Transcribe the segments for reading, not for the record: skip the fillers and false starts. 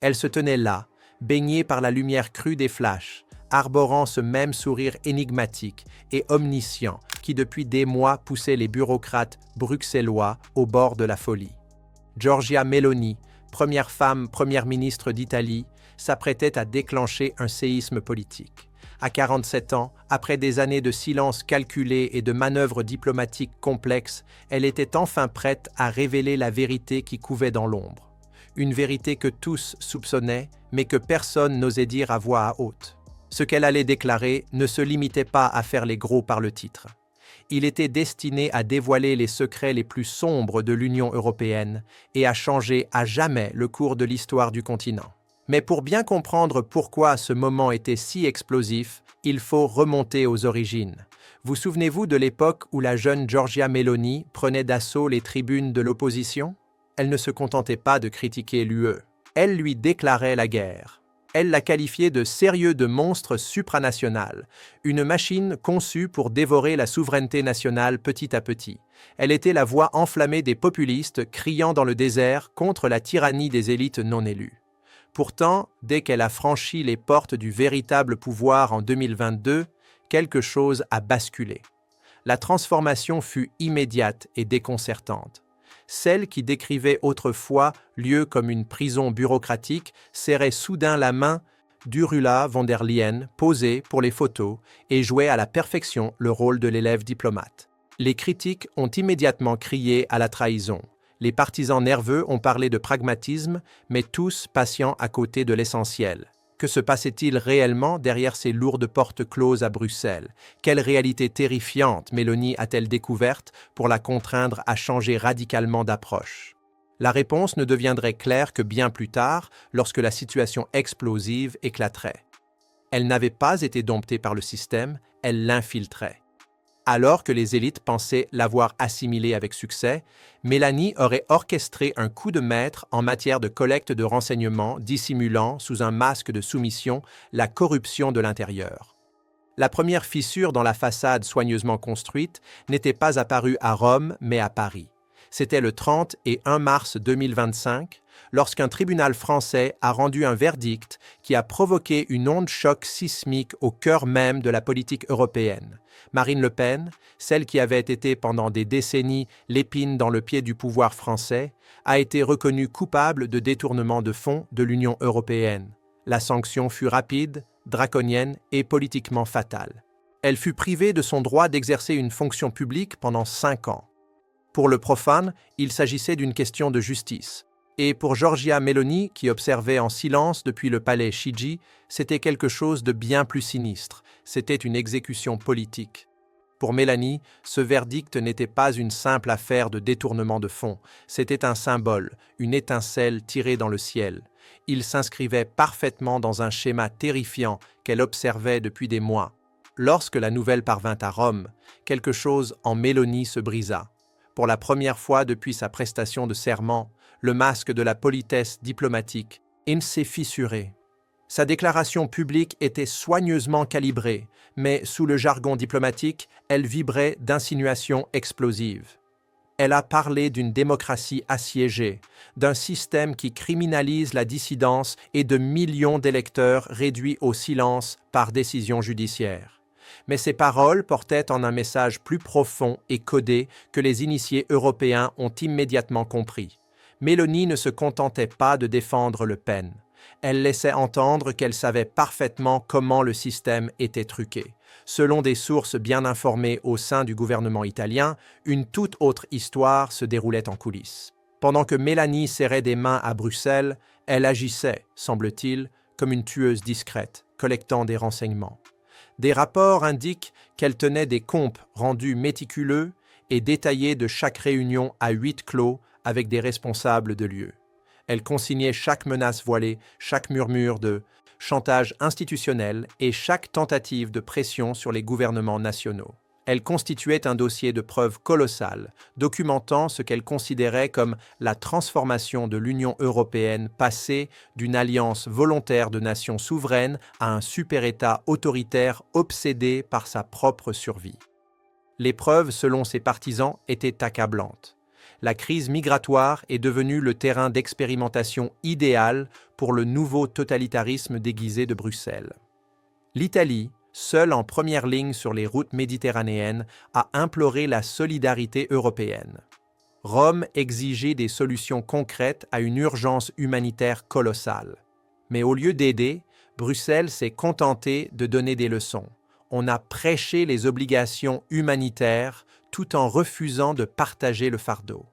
Elle se tenait là, baignée par la lumière crue des flashs, arborant ce même sourire énigmatique et omniscient qui depuis des mois poussait les bureaucrates bruxellois au bord de la folie. Giorgia Meloni, première femme première ministre d'Italie, s'apprêtait à déclencher un séisme politique. À 47 ans, après des années de silence calculé et de manœuvres diplomatiques complexes, elle était enfin prête à révéler la vérité qui couvait dans l'ombre. Une vérité que tous soupçonnaient, mais que personne n'osait dire à voix haute. Ce qu'elle allait déclarer ne se limitait pas à faire les gros par le titre. Il était destiné à dévoiler les secrets les plus sombres de l'Union européenne et à changer à jamais le cours de l'histoire du continent. Mais pour bien comprendre pourquoi ce moment était si explosif, il faut remonter aux origines. Vous souvenez-vous de l'époque où la jeune Giorgia Meloni prenait d'assaut les tribunes de l'opposition? Elle ne se contentait pas de critiquer l'UE. Elle lui déclarait la guerre. Elle la qualifiait de sérieux de monstre supranational, une machine conçue pour dévorer la souveraineté nationale petit à petit. Elle était la voix enflammée des populistes criant dans le désert contre la tyrannie des élites non élues. Pourtant, dès qu'elle a franchi les portes du véritable pouvoir en 2022, quelque chose a basculé. La transformation fut immédiate et déconcertante. Celle qui décrivait autrefois lieu comme une prison bureaucratique serrait soudain la main d'Ursula von der Leyen, posée pour les photos, et jouait à la perfection le rôle de l'élève diplomate. Les critiques ont immédiatement crié à la trahison. Les partisans nerveux ont parlé de pragmatisme, mais tous patients à côté de l'essentiel. Que se passait-il réellement derrière ces lourdes portes closes à Bruxelles? Quelle réalité terrifiante Meloni a-t-elle découverte pour la contraindre à changer radicalement d'approche? La réponse ne deviendrait claire que bien plus tard, lorsque la situation explosive éclaterait. Elle n'avait pas été domptée par le système, elle l'infiltrait. Alors que les élites pensaient l'avoir assimilée avec succès, Meloni aurait orchestré un coup de maître en matière de collecte de renseignements dissimulant, sous un masque de soumission, la corruption de l'intérieur. La première fissure dans la façade soigneusement construite n'était pas apparue à Rome, mais à Paris. C'était le 30 et 1 mars 2025, lorsqu'un tribunal français a rendu un verdict qui a provoqué une onde choc sismique au cœur même de la politique européenne. Marine Le Pen, celle qui avait été pendant des décennies l'épine dans le pied du pouvoir français, a été reconnue coupable de détournement de fonds de l'Union européenne. La sanction fut rapide, draconienne et politiquement fatale. Elle fut privée de son droit d'exercer une fonction publique pendant 5 ans. Pour le profane, il s'agissait d'une question de justice. Et pour Giorgia Meloni, qui observait en silence depuis le palais Chigi, c'était quelque chose de bien plus sinistre. C'était une exécution politique. Pour Meloni, ce verdict n'était pas une simple affaire de détournement de fonds. C'était un symbole, une étincelle tirée dans le ciel. Il s'inscrivait parfaitement dans un schéma terrifiant qu'elle observait depuis des mois. Lorsque la nouvelle parvint à Rome, quelque chose en Meloni se brisa. Pour la première fois depuis sa prestation de serment, le masque de la politesse diplomatique s'est fissuré. Sa déclaration publique était soigneusement calibrée, mais sous le jargon diplomatique, elle vibrait d'insinuations explosives. Elle a parlé d'une démocratie assiégée, d'un système qui criminalise la dissidence et de millions d'électeurs réduits au silence par décision judiciaire. Mais ces paroles portaient en un message plus profond et codé que les initiés européens ont immédiatement compris. Meloni ne se contentait pas de défendre Le Pen. Elle laissait entendre qu'elle savait parfaitement comment le système était truqué. Selon des sources bien informées au sein du gouvernement italien, une toute autre histoire se déroulait en coulisses. Pendant que Meloni serrait des mains à Bruxelles, elle agissait, semble-t-il, comme une tueuse discrète, collectant des renseignements. Des rapports indiquent qu'elle tenait des comptes rendus méticuleux et détaillés de chaque réunion à huis clos avec des responsables de l'UE. Elle consignait chaque menace voilée, chaque murmure de chantage institutionnel et chaque tentative de pression sur les gouvernements nationaux. Elle constituait un dossier de preuves colossal, documentant ce qu'elle considérait comme la transformation de l'Union européenne passée d'une alliance volontaire de nations souveraines à un super-État autoritaire obsédé par sa propre survie. Les preuves, selon ses partisans, étaient accablantes. La crise migratoire est devenue le terrain d'expérimentation idéal pour le nouveau totalitarisme déguisé de Bruxelles. L'Italie, seule en première ligne sur les routes méditerranéennes, a imploré la solidarité européenne. Rome exigeait des solutions concrètes à une urgence humanitaire colossale. Mais au lieu d'aider, Bruxelles s'est contentée de donner des leçons. On a prêché les obligations humanitaires tout en refusant de partager le fardeau.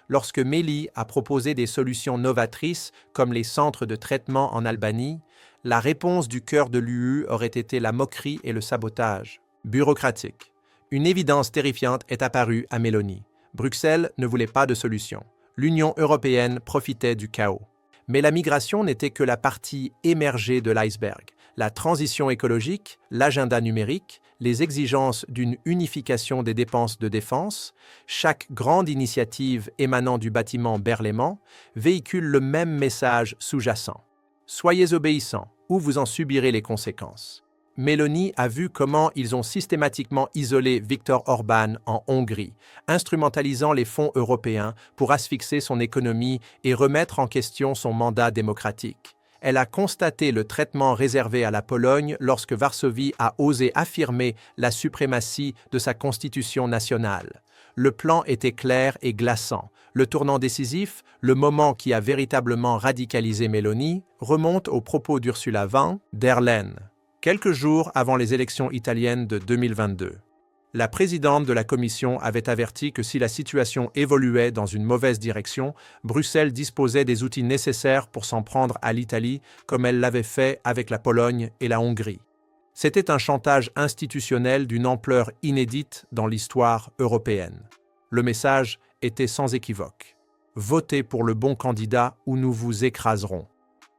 Lorsque Meloni a proposé des solutions novatrices comme les centres de traitement en Albanie, la réponse du cœur de l'UE aurait été la moquerie et le sabotage. Bureaucratique. Une évidence terrifiante est apparue à Meloni. Bruxelles ne voulait pas de solution. L'Union européenne profitait du chaos. Mais la migration n'était que la partie émergée de l'iceberg. La transition écologique, l'agenda numérique, les exigences d'une unification des dépenses de défense, chaque grande initiative émanant du bâtiment Berlaymont véhicule le même message sous-jacent. Soyez obéissants ou vous en subirez les conséquences. Meloni a vu comment ils ont systématiquement isolé Viktor Orban en Hongrie, instrumentalisant les fonds européens pour asphyxier son économie et remettre en question son mandat démocratique. Elle a constaté le traitement réservé à la Pologne lorsque Varsovie a osé affirmer la suprématie de sa constitution nationale. Le plan était clair et glaçant. Le tournant décisif, le moment qui a véritablement radicalisé Meloni, remonte aux propos d'Ursula von der Leyen, quelques jours avant les élections italiennes de 2022. La présidente de la Commission avait averti que si la situation évoluait dans une mauvaise direction, Bruxelles disposait des outils nécessaires pour s'en prendre à l'Italie, comme elle l'avait fait avec la Pologne et la Hongrie. C'était un chantage institutionnel d'une ampleur inédite dans l'histoire européenne. Le message était sans équivoque. Votez pour le bon candidat ou nous vous écraserons.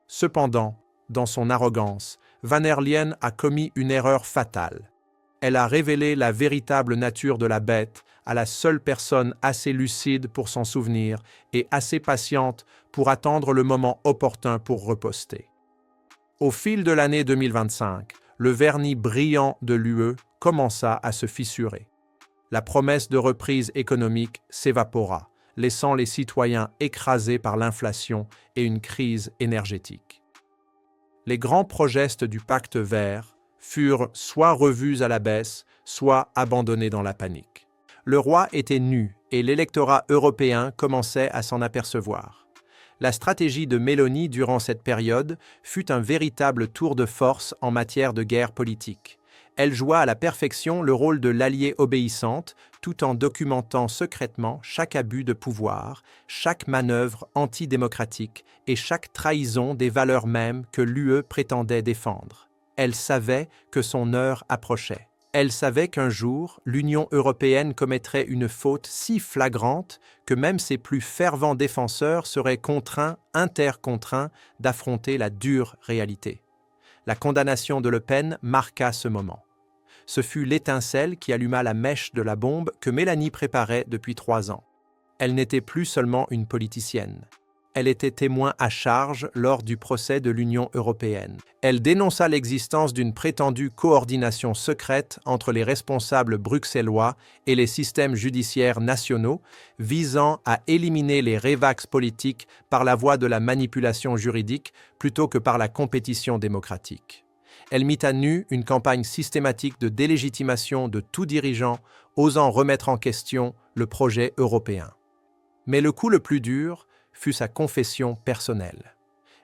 Cependant, dans son arrogance, von der Leyen a commis une erreur fatale. Elle a révélé la véritable nature de la bête à la seule personne assez lucide pour s'en souvenir et assez patiente pour attendre le moment opportun pour riposter. Au fil de l'année 2025, le vernis brillant de l'UE commença à se fissurer. La promesse de reprise économique s'évapora, laissant les citoyens écrasés par l'inflation et une crise énergétique. Les grands projets du pacte vert furent soit revus à la baisse, soit abandonnés dans la panique. Le roi était nu et l'électorat européen commençait à s'en apercevoir. La stratégie de Meloni durant cette période fut un véritable tour de force en matière de guerre politique. Elle joua à la perfection le rôle de l'alliée obéissante, tout en documentant secrètement chaque abus de pouvoir, chaque manœuvre antidémocratique et chaque trahison des valeurs mêmes que l'UE prétendait défendre. Elle savait que son heure approchait. Elle savait qu'un jour, l'Union européenne commettrait une faute si flagrante que même ses plus fervents défenseurs seraient intercontraints d'affronter la dure réalité. La condamnation de Le Pen marqua ce moment. Ce fut l'étincelle qui alluma la mèche de la bombe que Mélanie préparait depuis 3 ans. Elle n'était plus seulement une politicienne. Elle était témoin à charge lors du procès de l'Union européenne. Elle dénonça l'existence d'une prétendue coordination secrète entre les responsables bruxellois et les systèmes judiciaires nationaux, visant à éliminer les révax politiques par la voie de la manipulation juridique plutôt que par la compétition démocratique. Elle mit à nu une campagne systématique de délégitimation de tout dirigeant osant remettre en question le projet européen. Mais le coup le plus dur fut sa confession personnelle.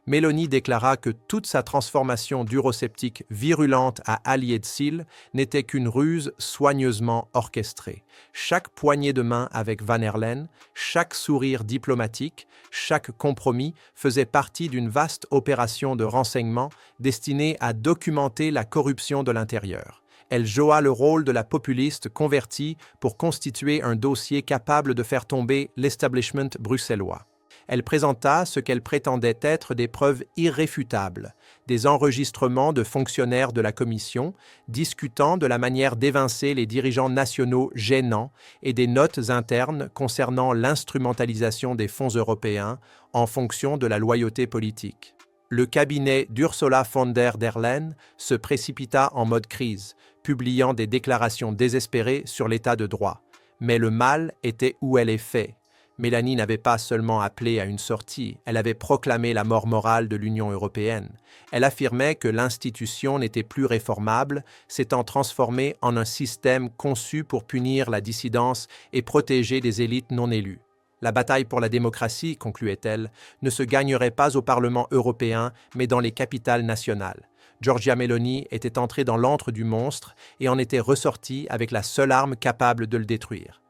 Meloni déclara que toute sa transformation d'eurosceptique virulente à alliée de cils n'était qu'une ruse soigneusement orchestrée. Chaque poignée de main avec von der Leyen, chaque sourire diplomatique, chaque compromis faisait partie d'une vaste opération de renseignement destinée à documenter la corruption de l'intérieur. Elle joua le rôle de la populiste convertie pour constituer un dossier capable de faire tomber l'establishment bruxellois. Elle présenta ce qu'elle prétendait être des preuves irréfutables, des enregistrements de fonctionnaires de la Commission discutant de la manière d'évincer les dirigeants nationaux gênants et des notes internes concernant l'instrumentalisation des fonds européens en fonction de la loyauté politique. Le cabinet d'Ursula von der Leyen se précipita en mode crise, publiant des déclarations désespérées sur l'état de droit. Mais le mal était où elle est fait. Mélanie n'avait pas seulement appelé à une sortie, elle avait proclamé la mort morale de l'Union européenne. Elle affirmait que l'institution n'était plus réformable, s'étant transformée en un système conçu pour punir la dissidence et protéger des élites non élues. La bataille pour la démocratie, concluait-elle, ne se gagnerait pas au Parlement européen, mais dans les capitales nationales. Giorgia Meloni était entrée dans l'antre du monstre et en était ressortie avec la seule arme capable de le détruire.